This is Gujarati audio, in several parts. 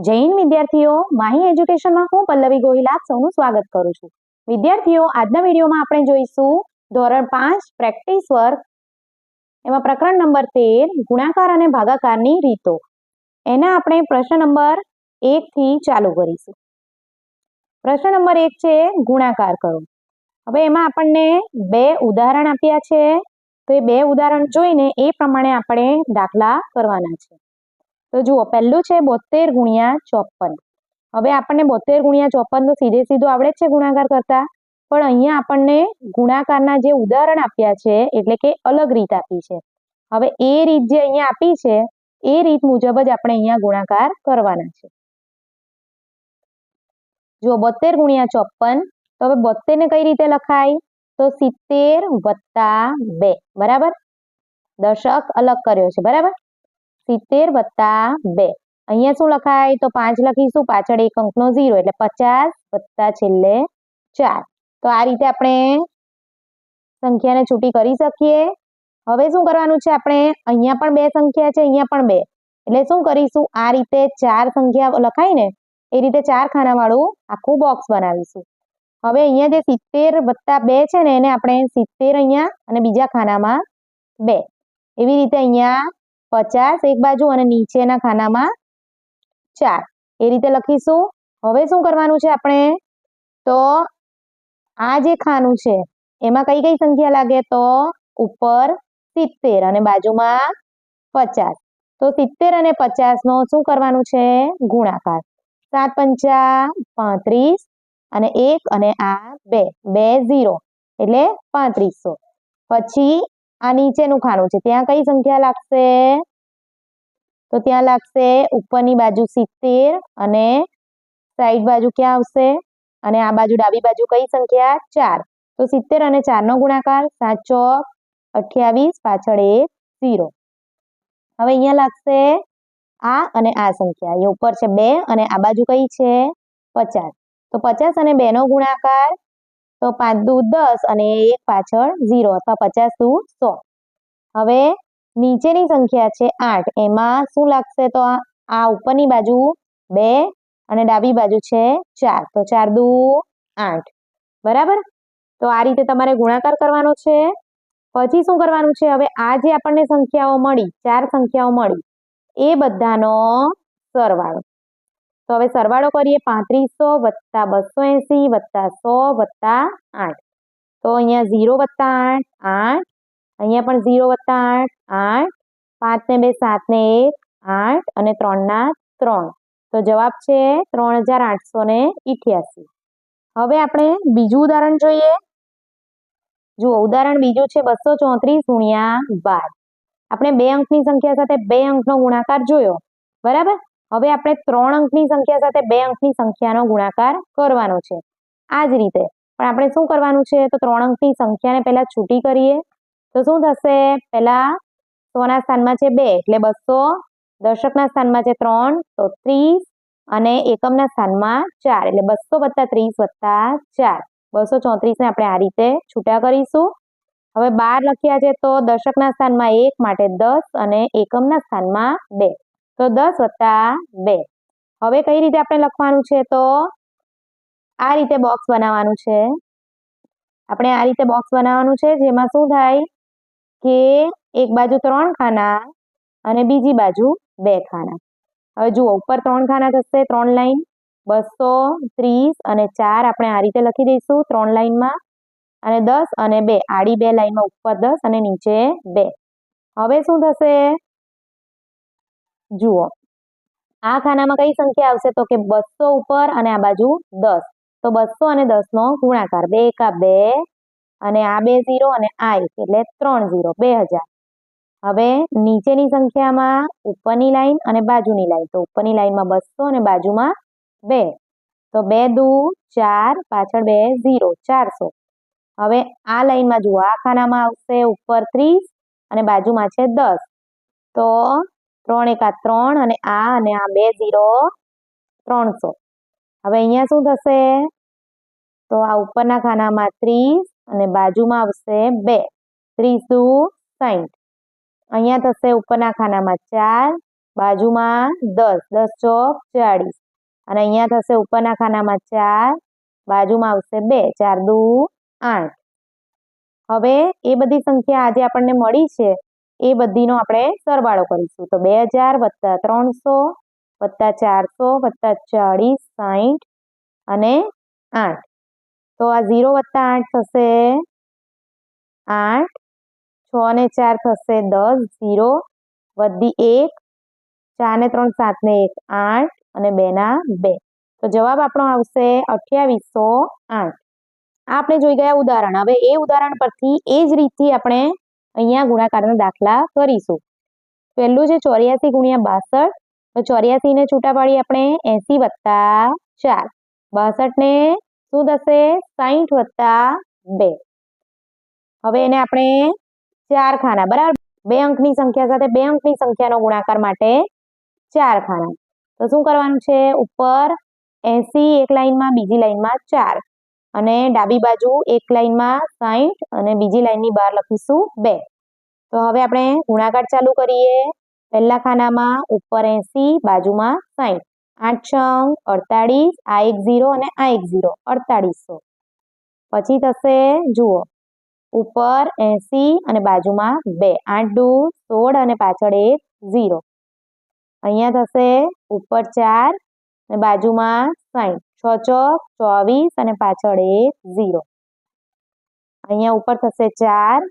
જૈન વિદ્યાર્થીઓ, માહી એજ્યુકેશનમાં હું પલ્લવી ગોહિલ આપ સૌનું સ્વાગત કરું છું. વિદ્યાર્થીઓ, આજના વિડીયોમાં આપણે જોઈશું ધોરણ 5 પ્રેક્ટિસ વર્ક, એમાં પ્રકરણ નંબર 13 ગુણાકાર અને ભાગાકારની રીતો. એના આપણે પ્રશ્ન નંબર 1 થી ચાલુ કરીશું. પ્રશ્ન નંબર 1 છે ગુણાકાર કરો. હવે એમાં આપણને બે ઉદાહરણ આપ્યા છે, તો એ બે ઉદાહરણ જોઈને એ પ્રમાણે આપણે દાખલા કરવાના છે. તો જુઓ, પહેલું છે 72 ગુણ્યા 54. હવે આપણને 72 ગુણ્યા 54 તો સીધે સીધું આવડે જ છે ગુણાકાર કરતા, પણ અહીંયા આપણને ગુણાકારના જે ઉદાહરણ આપ્યા છે એટલે કે અલગ રીત આપી છે. હવે એ રીત જે અહીંયા આપી છે એ રીત મુજબ જ આપણે અહીંયા ગુણાકાર કરવાના છે. જુઓ, 72 ગુણ્યા 54, તો હવે 72 ને કઈ રીતે લખાય? તો 70 વત્તા 2, બરાબર. દશક અલગ કર્યો છે, બરાબર. 70 વત્તા 2, અહીંયા શું લખાય? તો 5 લખીશું, પાછળ એક અંકનો 0 એટલે 50 વત્તા છેલ્લે 4. તો આ રીતે આપણે સંખ્યાને છૂટી કરી શકીએ. હવે શું કરવાનું છે? આપણે અહીંયા પણ બે સંખ્યા છે, અહીંયા પણ બે, એટલે શું કરીશું? આ રીતે 4 સંખ્યા લખાય ને એ રીતે 4 ખાના વાળું આખું બોક્સ બનાવીશું. હવે અહીંયા જે 70 વત્તા 2 છે ને એને આપણે 70 અહીંયા અને બીજા ખાનામાં 2, એવી રીતે અહીંયા 50 એક બાજુ અને નીચેના ખાનામાં 4, એ રીતે લખીશું. હવે શું કરવાનું છે આપણે? તો આ જે ખાનું છે એમાં કઈ કઈ સંખ્યા લાગે? તો ઉપર 70 અને બાજુમાં 50. તો 70 અને 50 નો શું કરવાનું છે? ગુણાકાર. 7 પંચા 35 અને 1 અને આ 2, 2 0 એટલે 3500. પછી આ નીચેનું ખાનું છે, ત્યાં કઈ સંખ્યા લાગશે? તો ત્યાં લાગશે ઉપરની બાજુ 70 અને સાઈડ બાજુ ક્યાં આવશે? અને આ બાજુ ડાબી બાજુ કઈ સંખ્યા? 4. તો 70 અને 4 નો ગુણાકાર, 7 ચોક 28, પાછળ 1 0. હવે અહીંયા લાગશે આ અને આ સંખ્યા, અહીંયા ઉપર છે 2 અને આ બાજુ કઈ છે? 50. તો 50 અને 2 નો ગુણાકાર, તો 5 દુ 10 અને 1 પાછળ 0 અથવા 50 દુ 100. હવે નીચેની સંખ્યા છે 8, એમાં શું લાગશે? તો આ ઉપરની બાજુ 2 અને ડાબી બાજુ છે 4, તો 4 દુ 8, બરાબર. તો આ રીતે તમારે ગુણાકાર કરવાનો છે. પછી શું કરવાનું છે? હવે આ જે આપણને સંખ્યાઓ મળી, 4 સંખ્યાઓ મળી, એ બધાનો સરવાળો. તો હવે સરવાળો કરીએ. 3500 વત્તા 280 વત્તા 100 વત્તા 8. તો અહીંયા 0 વત્તા 8, 8. અહીંયા પણ 0 વત્તા 8, 8. 5 ને 2 7 ને 1 8 અને 3 ના 3. તો જવાબ છે 3888. હવે આપણે બીજું ઉદાહરણ જોઈએ. જુઓ, ઉદાહરણ બીજું છે 234 ગુણ્યા 12. આપણે 2 અંકની સંખ્યા સાથે 2 અંકનો ગુણાકાર જોયો, બરાબર. હવે આપણે 3 અંકની સંખ્યા સાથે 2 અંકની સંખ્યાનો ગુણાકાર કરવાનો છે. આ જ રીતે પણ આપણે શું કરવાનું છે? તો 3 અંકની સંખ્યાને પહેલા છૂટી કરીએ. તો શું થશે? પહેલા 100 ના સ્થાનમાં છે 2 એટલે 200, દશકના સ્થાનમાં છે 3 તો 30 અને એકમના સ્થાનમાં 4 એટલે 200 વત્તા 30 વત્તા 4, 234 ને આપણે આ રીતે છૂટા કરીશું. હવે 12 લખ્યા છે તો દશકના સ્થાનમાં 1 માટે 10 અને એકમના સ્થાનમાં 2, તો 10 વત્તા 2. હવે કઈ રીતે આપણે લખવાનું છે? તો આ રીતે બોક્સ બનાવવાનું છે. આપણે આ રીતે બોક્સ બનાવવાનું છે, જેમાં શું થાય કે એક બાજુ 3 ખાના અને બીજી બાજુ 2 ખાના. હવે જુઓ, ઉપર 3 ખાના થશે, 3 લાઈન, 230 અને 4 આપણે આ રીતે લખી દઈશું 3 લાઈનમાં, અને 10 અને 2 આડી 2 લાઈનમાં, ઉપર 10 અને નીચે 2. હવે શું થશે? જુઓ, આ ખાનામાં કઈ સંખ્યા આવશે? તો કે 200 ઉપર અને આ બાજુ 10. તો 200 અને 10 નો ગુણાકાર, 2 એકા 2 અને આ 2 0 અને આ 1 એટલે 3 0, 2000. હવે નીચેની સંખ્યામાં ઉપરની લાઈન અને બાજુની લાઈન, તો ઉપરની લાઈનમાં 200 અને બાજુમાં 2, તો 2 દુ 4, પાછળ 2 0, 400. હવે આ લાઈનમાં જુઓ, આ ખાનામાં આવશે ઉપર 30 અને બાજુમાં છે 10, તો 3 એકા 3 અને આ 2 0, 300. હવે અહીંયા શું થશે? તો આ ઉપરના ખાનામાં 30 અને બાજુમાં આવશે 2, 30 દુ 60. અહીંયા થશે ઉપરના ખાનામાં 4, બાજુમાં 10, 10 ચોક 40 અને અહીંયા થશે ઉપરના ખાનામાં 4, બાજુમાં આવશે 2, 4 દુ 8. હવે એ બધી સંખ્યા આજે આપણને મળી છે એ બધીનો આપણે સરવાળો કરીશું. તો 2000 વત્તા 300 વત્તા 400 વત્તા 40 60 અને 8. તો આ 0 વત્તા 8 થશે 8, 6 ને 4 થશે 10, 0 વધી 1, 4 ને 3 7 ને 1 8 અને 2 ના 2. તો જવાબ આપણો આવશે 2808. આપણે જોઈ ગયા ઉદાહરણ. હવે એ ઉદાહરણ પરથી એ જ રીતથી આપણે અહીંયા ગુણાકારના દાખલા કરીશું. પહેલું છે 84 ગુણ્યા 62. તો 84 ને છૂટા પાડી આપણે 80 વત્તા 4. 62 ને શું થશે 60 વત્તા 2. હવે એને આપણે 4 ખાના બરાબર 2 અંકની સંખ્યા સાથે 2 અંકની સંખ્યાનો ગુણાકાર માટે 4 ખાના. તો શું કરવાનું છે ઉપર 80 એક લાઈનમાં બીજી લાઈનમાં 4 અને ડાબી બાજુ એક લાઈનમાં 60 અને બીજી લાઈનની બહાર લખીશું 2. તો હવે આપણે ગુણાકાર ચાલુ કરીએ. પહેલા ખાનામાં ઉપર 80 બાજુમાં 60, 8 6 48, આ એક 0 અને આ એક 0 4800. પછી થશે જુઓ ઉપર 80 અને બાજુમાં 2, 8 દુ 16 અને પાછળ એક 0. અહીંયા થશે ઉપર 4 અને બાજુમાં 60, 6 ચોક 24 અને પાછળ એક 0. અહીંયા ઉપર થશે 4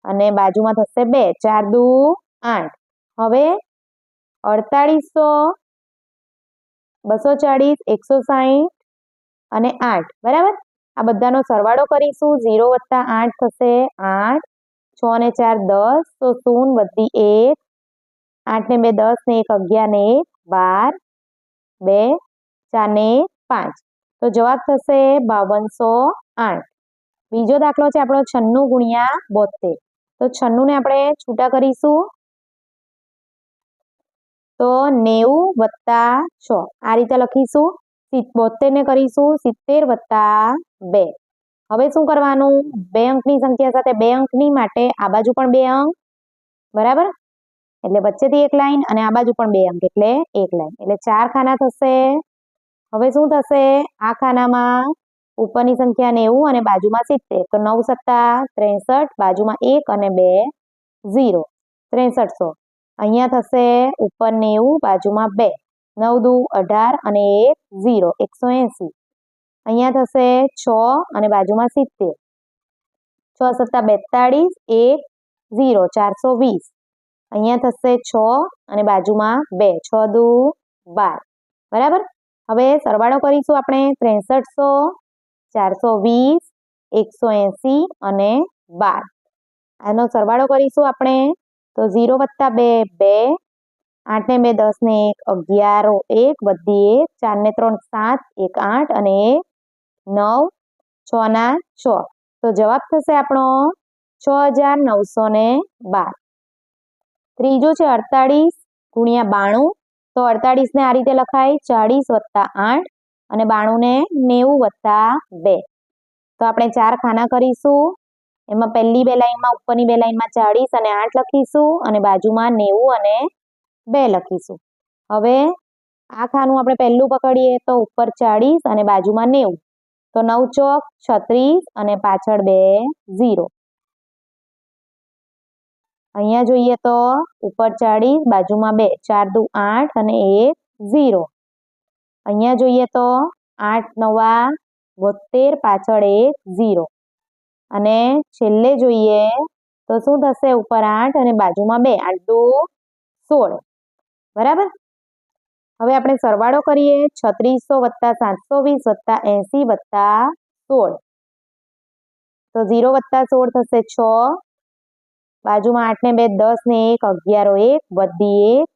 અને બાજુમાં થશે 2, 4 દુ 8. હવે 4800, 240, 160 અને 8 બરાબર. આ બધાનો સરવાળો કરીશું. 0 વત્તા 8 થશે 8, 6 ને 4 10, તો 0 વધી 1, 8 ને 2 10 ને 1 11 ને 1 12, 2 4 ને 1 5. તો જવાબ થશે 5208. બીજો દાખલો છે આપણો 96 ગુણ્યા 72. તો 96 ને આપણે છૂટા કરીશું. તો 90 વત્તા 6 આ રીતે લખીશું. 72 ને કરીશું 70 વત્તા 2. હવે શું કરવાનું 2 અંકની સંખ્યા સાથે 2 અંકની માટે આ બાજુ પણ 2 અંક બરાબર, એટલે વચ્ચેથી એક લાઈન અને આ બાજુ પણ 2 અંક એટલે એક લાઈન, એટલે 4 ખાના થશે. હવે શું થશે આ ખાનામાં ઉપરની સંખ્યા 90 અને બાજુમાં 70. તો 9 સત્તા 63, બાજુમાં 1 અને 2 0, 6300. અહીંયા થશે ઉપર 90 બાજુમાં 2, 9 દુ 18 અને 1 0, 180. અહીંયા થશે 6 અને બાજુમાં 70, 6 સત્તા 42, 1 0, 420. અહીંયા થશે 6 અને બાજુમાં 2, 6 દુ 12 બરાબર. હવે સરવાળો કરીશું આપણે 6300, 420, 180 અને 12. આનો સરવાળો કરીશું આપણે. તો 0 વત્તા 2 2, 8 ને 2 10 ને 1 11, 1 વધી 1, 4 ને 3 7, 1 8 અને 1 9, 6 ના 6. તો જવાબ થશે આપણો 6912. ત્રીજો છે 48 ગુણ્યા 92. તો 48 ને આ રીતે લખાય 40 વત્તા 8 અને 92 ને 90 વત્તા 2. તો આપણે 4 ખાના કરીશું. એમાં પહેલી બે લાઈનમાં ઉપરની બે લાઈનમાં 40 અને 8 લખીશું અને બાજુમાં 90 અને 2 લખીશું. હવે આ ખાનું આપણે પહેલું પકડીએ તો ઉપર 40 અને બાજુમાં 90. તો 9 ચોક 36 અને પાછળ 2 0. અહીંયા જોઈએ તો ઉપર 40 બાજુમાં 2, 4 દુ 8 અને 1 0. અહીંયા જોઈએ તો 8 9 72 પાછળ 1 0. અને છેલ્લે જોઈએ તો શું થશે ઉપર 8 અને બાજુમાં 2, 8 દુ 16 બરાબર. હવે આપણે સરવાળો કરીએ 3600 વત્તા 720 વત્તા 80 વત્તા 16. તો 0 વત્તા 16 થશે 6, બાજુમાં 8 ને 2 10 ને 1 11 1 વધી 1,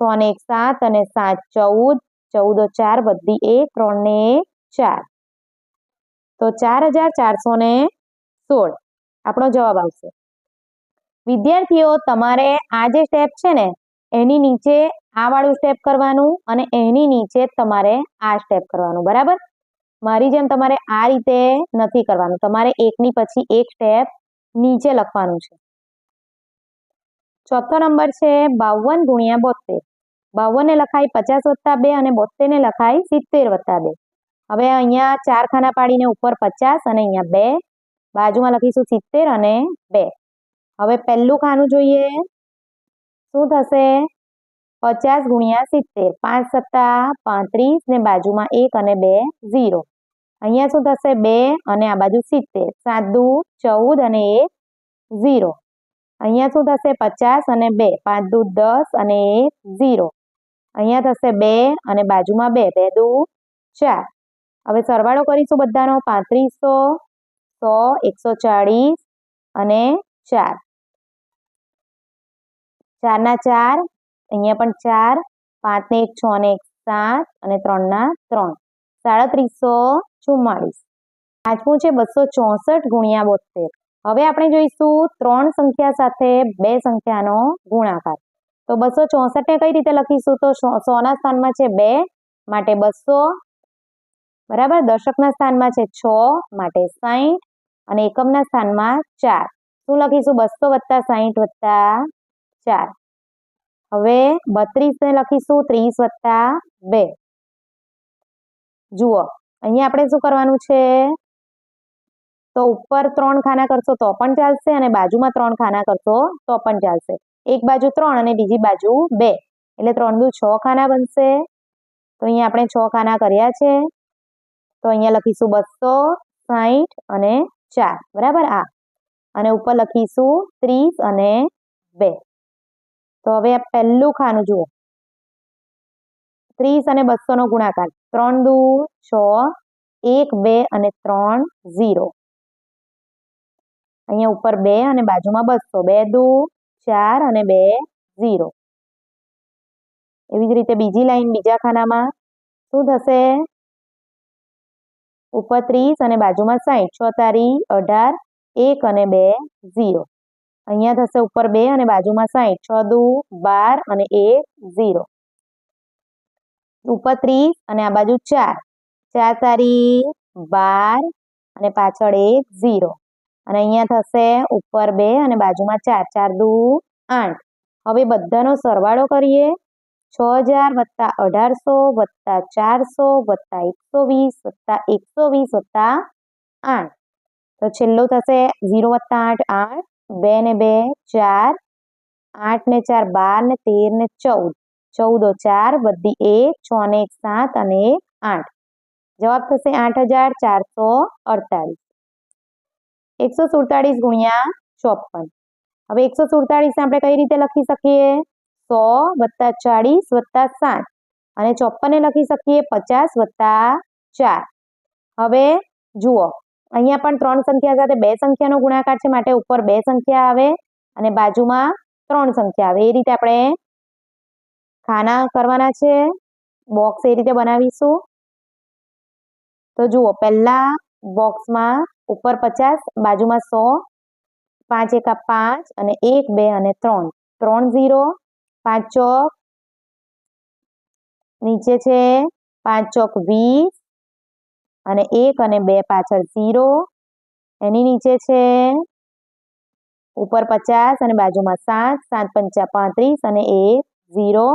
6 ને 1 7 અને 7 14, 14 4 વધી 1, 3 ને 1 4. તો 4416 આપણો જવાબ આવશે. વિદ્યાર્થીઓ તમારે આ જે સ્ટેપ છે ને એની નીચે આ વાળું સ્ટેપ કરવાનું અને એની નીચે તમારે આ સ્ટેપ કરવાનું બરાબર. મારી જેમ તમારે આ રીતે નથી કરવાનું, તમારે એકની પછી એક સ્ટેપ નીચે લખવાનું છે. ચોથો નંબર છે 52 ગુણ્યા 72. 52 ને લખાય 50 વત્તા 2 અને 72 ને લખાય 70 વત્તા 2. હવે અહીંયા 4 ખાના પાડીને ઉપર 50 અને અહીંયા 2, બાજુમાં લખીશું 70 અને 2. હવે પહેલું ખાનું જોઈએ, શું થશે? 50 ગુણ્યા 70, 5 સત્તા 35 ને બાજુમાં 1 અને 2 0. અહીંયા શું થશે? 2 અને આ બાજુ 70, 7 દુ 14 અને 1 0. અહીંયા શું થશે? 50 અને 2, 5 દુ 10 અને 1 0. અહીંયા થશે 2 અને બાજુમાં 2, 2 દુ 4. હવે સરવાળો કરીશું બધાનો, 3500, 100, 140 અને 4. 4 ના 4, અહીંયા પણ 4, 5 ને 1 6 ને 1 7 અને 3 ના 3, 3744. પાંચમું છે 264 ગુણ્યા 72. હવે આપણે જોઈશું 3 સંખ્યા સાથે 2 સંખ્યાનો ગુણાકાર. તો 264 ને કઈ રીતે લખીશું? તો 100 ના સ્થાનમાં છે 2 માટે 200, બરાબર. દશકના સ્થાનમાં છે 6 માટે 60 અને એકમના સ્થાનમાં 4. શું લખીશું? 200 વત્તા 60 વત્તા 4. હવે 32 ને લખીશું 30 વત્તા 2. જુઓ અહીંયા આપણે શું કરવાનું છે? તો ઉપર 3 ખાના કરશો તો પણ ચાલશે અને બાજુમાં 3 ખાના કરશો તો પણ ચાલશે. એક બાજુ 3 અને બીજી બાજુ 2, એટલે 3 દુ 6 ખાના બનશે. તો અહીંયા આપણે 6 ખાના કર્યા છે. તો અહીંયા લખીશું 260 અને 4, બરાબર. આ અને ઉપર લખીશું 30 અને 2. તો હવે આ પહેલું ખાનું જુઓ, 30 અને 200 નો ગુણાકાર, 3 દુ 6, 1 2 અને 3 0. અહીંયા ઉપર 2 અને બાજુમાં 200, 2 દુ 4 અને 2 0. એવી જ રીતે બીજી લાઈન બીજા ખાનામાં શું થશે? ઉપર 30 અને બાજુમાં 60, 6 તારી 18, 1 અને 2 0. અહીંયા થશે ઉપર 2 અને બાજુમાં 60, 6 દુ 12 અને 1 0. ઉપર 30 અને આ બાજુ 4, 4 તારી 12 અને પાછળ 1 0. અને અહીંયા થશે ઉપર 2 અને બાજુમાં 4, 4 દુ 8. હવે બધાનો સરવાળો કરીએ. 6000 વત્તા 1800 વત્તા 400 વત્તા 120 વત્તા 120 વત્તા 8. તો છેલ્લો થશે 0 વત્તા 8 8, 2 ને 2 4, 8 ને 4 12 ને 13 ને 14, 14 4 વધી 1, 6 ને 1 7 અને 1 8. જવાબ થશે 8448. 147 ગુણ્યા 54. હવે 147 આપણે કઈ રીતે લખી શકીએ? 100 વત્તા 40 વત્તા 7 અને 54 ને લખી શકીએ 50 વત્તા 4. હવે જુઓ અહીંયા પણ 3 સંખ્યા સાથે 2 સંખ્યાનો ગુણાકાર છે, માટે ઉપર 2 સંખ્યા આવે અને બાજુમાં 3 સંખ્યા આવે. એ રીતે આપણે ખાના કરવાના છે, બોક્સ એ રીતે બનાવીશું. તો જુઓ પહેલા બોક્સમાં ઉપર 50, બાજુમાં 100, 5 એકા 5 અને 1 2 અને 3, 3 0, 5 ચોક નીચે છે 5 ચોક 20 અને 1 અને 2 પાછળ 0. એની નીચે છે ઉપર 50 અને બાજુમાં 7, 7 પંચા 35 અને 1 0.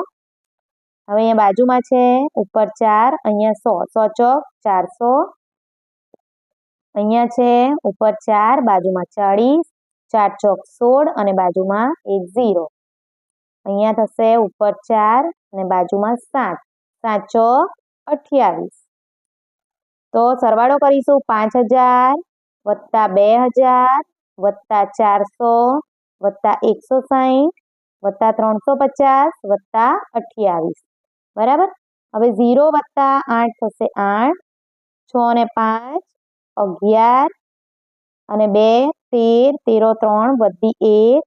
હવે અહીંયા બાજુમાં છે ઉપર 4, અહીંયા 100, 100 ચોક 400. અહીંયા છે ઉપર 4, બાજુમાં 40, 4 ચોક 16 અને બાજુમાં 1 0. અહીંયા થશે ઉપર 4 અને બાજુમાં 7, 7 ચોક 28. તો સરવાળો કરીશું 5000 વત્તા 2000 વત્તા 400 વત્તા 160 વત્તા 350 વત્તા 28, બરાબર. હવે 0 વત્તા 8 થશે 8, 6 ને 5 11 અને 2 13, 13 3 વધી 1,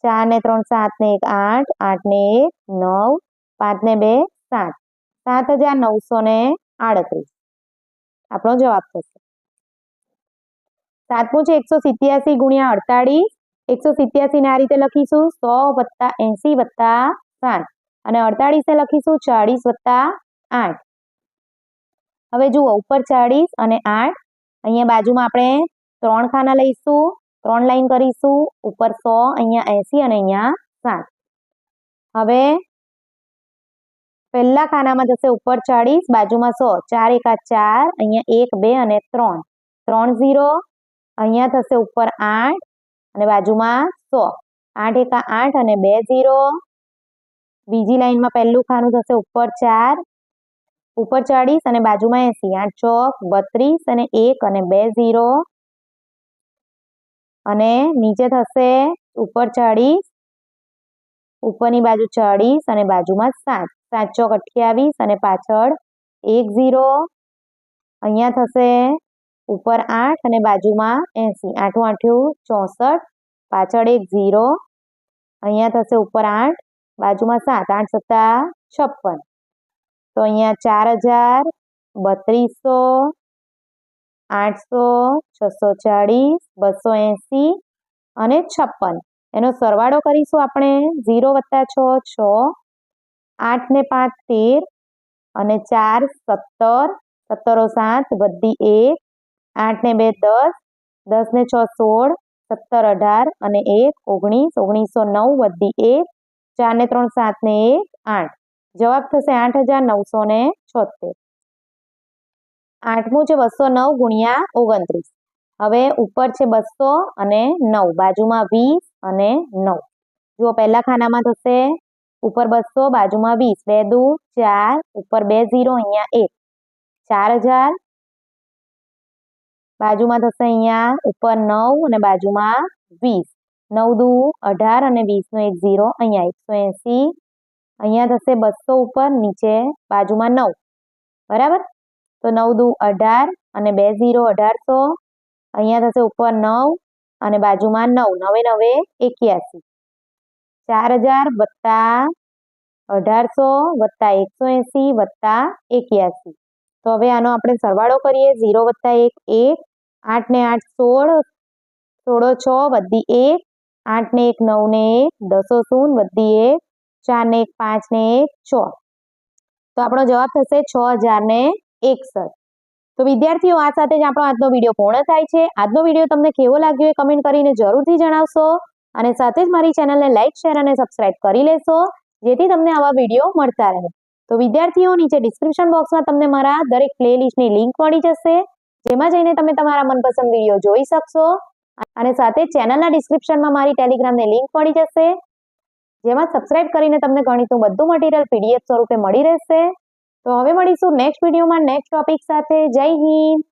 4 ને 3 7 ને 1 8, 8 ને 1 9, 5 ને 2 7, 7938 આપણો જવાબ થશે. સાતમું છે 187 ગુણ્યા 48. 187 ને આ રીતે લખીશું 100 વત્તા 80 વત્તા 7 અને 48 ને લખીશું 40 વત્તા 8. હવે જુઓ ઉપર 40 અને 8, અહીંયા બાજુમાં આપણે 3 ખાના લઈશું, 3 લાઈન કરીશું. ઉપર 100, અહીંયા 80 અને અહીંયા 7. હવે પહેલા ખાનામાં થશે ઉપર 40, બાજુમાં 100. 4 એકા 4, અહીંયા 1 2 અને 3, 3 0. અહીંયા થશે ઉપર 8 અને બાજુમાં 100. 8 એકા 8 અને 2 0. બીજી લાઈનમાં પહેલું ખાનું થશે ઉપર 4, ઉપર 40 અને બાજુમાં 80. 8 ચોક 32 અને 1 અને 2 0. અને નીચે થશે ઉપર 40, ઉપરની બાજુ 40 અને બાજુમાં 7. 7 ચોક 28 અને પાછળ 1 0. અહીંયા થશે ઉપર 8 અને બાજુમાં 80. 8 8 64, પાછળ 1 0. અહીંયા થશે ઉપર 8, બાજુમાં 7. 8 7 56. તો અહીંયા 4000, 3200, 800, 640, 280 અને 56. એનો સરવાળો કરીશું આપણે. 0 + 6 6, 8 ને 5 13 અને 4 17, 17 7 વધી 1, 8 ને 2 10, 10 ને 6 16, 17 18 અને 1 19, 1909 વધી 1, 4 ને 3 7 ને 1 8. જવાબ થશે 8976. આઠમું છે 209 ગુણ્યા 29. હવે ઉપર છે 200 અને 9, બાજુમાં 20 અને 9. જુઓ પહેલા ખાનામાં થશે ઉપર 200, બાજુમાં 20. 2 દુ 4, ઉપર 2 0, અહીંયા 1. 4000, બાજુમાં થશે અહીંયા ઉપર 9 અને બાજુમાં 20. 9 દુ 18 અને 20 નો 1 0, અહીંયા 180. અહીંયા થશે 200 ઉપર, નીચે બાજુમાં 9. બરાબર. તો 9 દુ 18 અને 2 0 1800. અહીંયા થશે ઉપર 9 અને બાજુમાં 9. 9 9 81. 4000 વત્તા 1800 વત્તા 180 વત્તા 81. તો હવે આનો આપણે સરવાળો કરીએ. 0 + 1 1, 8 ને 8 16, 16 6 વધી 1, 8 ને 1 9 ને 1, 10 0 વધી 1, 4 ને 1 5 ને 1 6. તો આપણો જવાબ થશે 6061. તો વિદ્યાર્થીઓ, આ સાથે જ આપણો આજનો વિડીયો પૂર્ણ થાય છે. આજનો વિડીયો તમને કેવો લાગ્યો એ કમેન્ટ કરીને જરૂરથી જણાવશો અને સાથે જ મારી ચેનલને લાઇક, શેર અને સબસ્ક્રાઇબ કરી લેશો, જેથી તમને આવા વિડીયો મળતા રહે. તો વિદ્યાર્થીઓ, નીચે ડિસ્ક્રિપ્શન બોક્સમાં તમને મારા દરેક પ્લેલિસ્ટની લિંક મળી જશે, જેમાં જઈને તમે તમારા મનપસંદ વિડીયો જોઈ શકશો. અને સાથે જ ચેનલના ડિસ્ક્રિપ્શનમાં મારી ટેલિગ્રામની લિંક મળી જશે, જેમાં સબસ્ક્રાઇબ કરીને તમને ગણિતનું બધું મટીરિયલ PDF સ્વરૂપે મળી રહેશે. તો હવે મળીશું નેક્સ્ટ વિડીયોમાં નેક્સ્ટ ટોપિક સાથે. જય હિન્દ.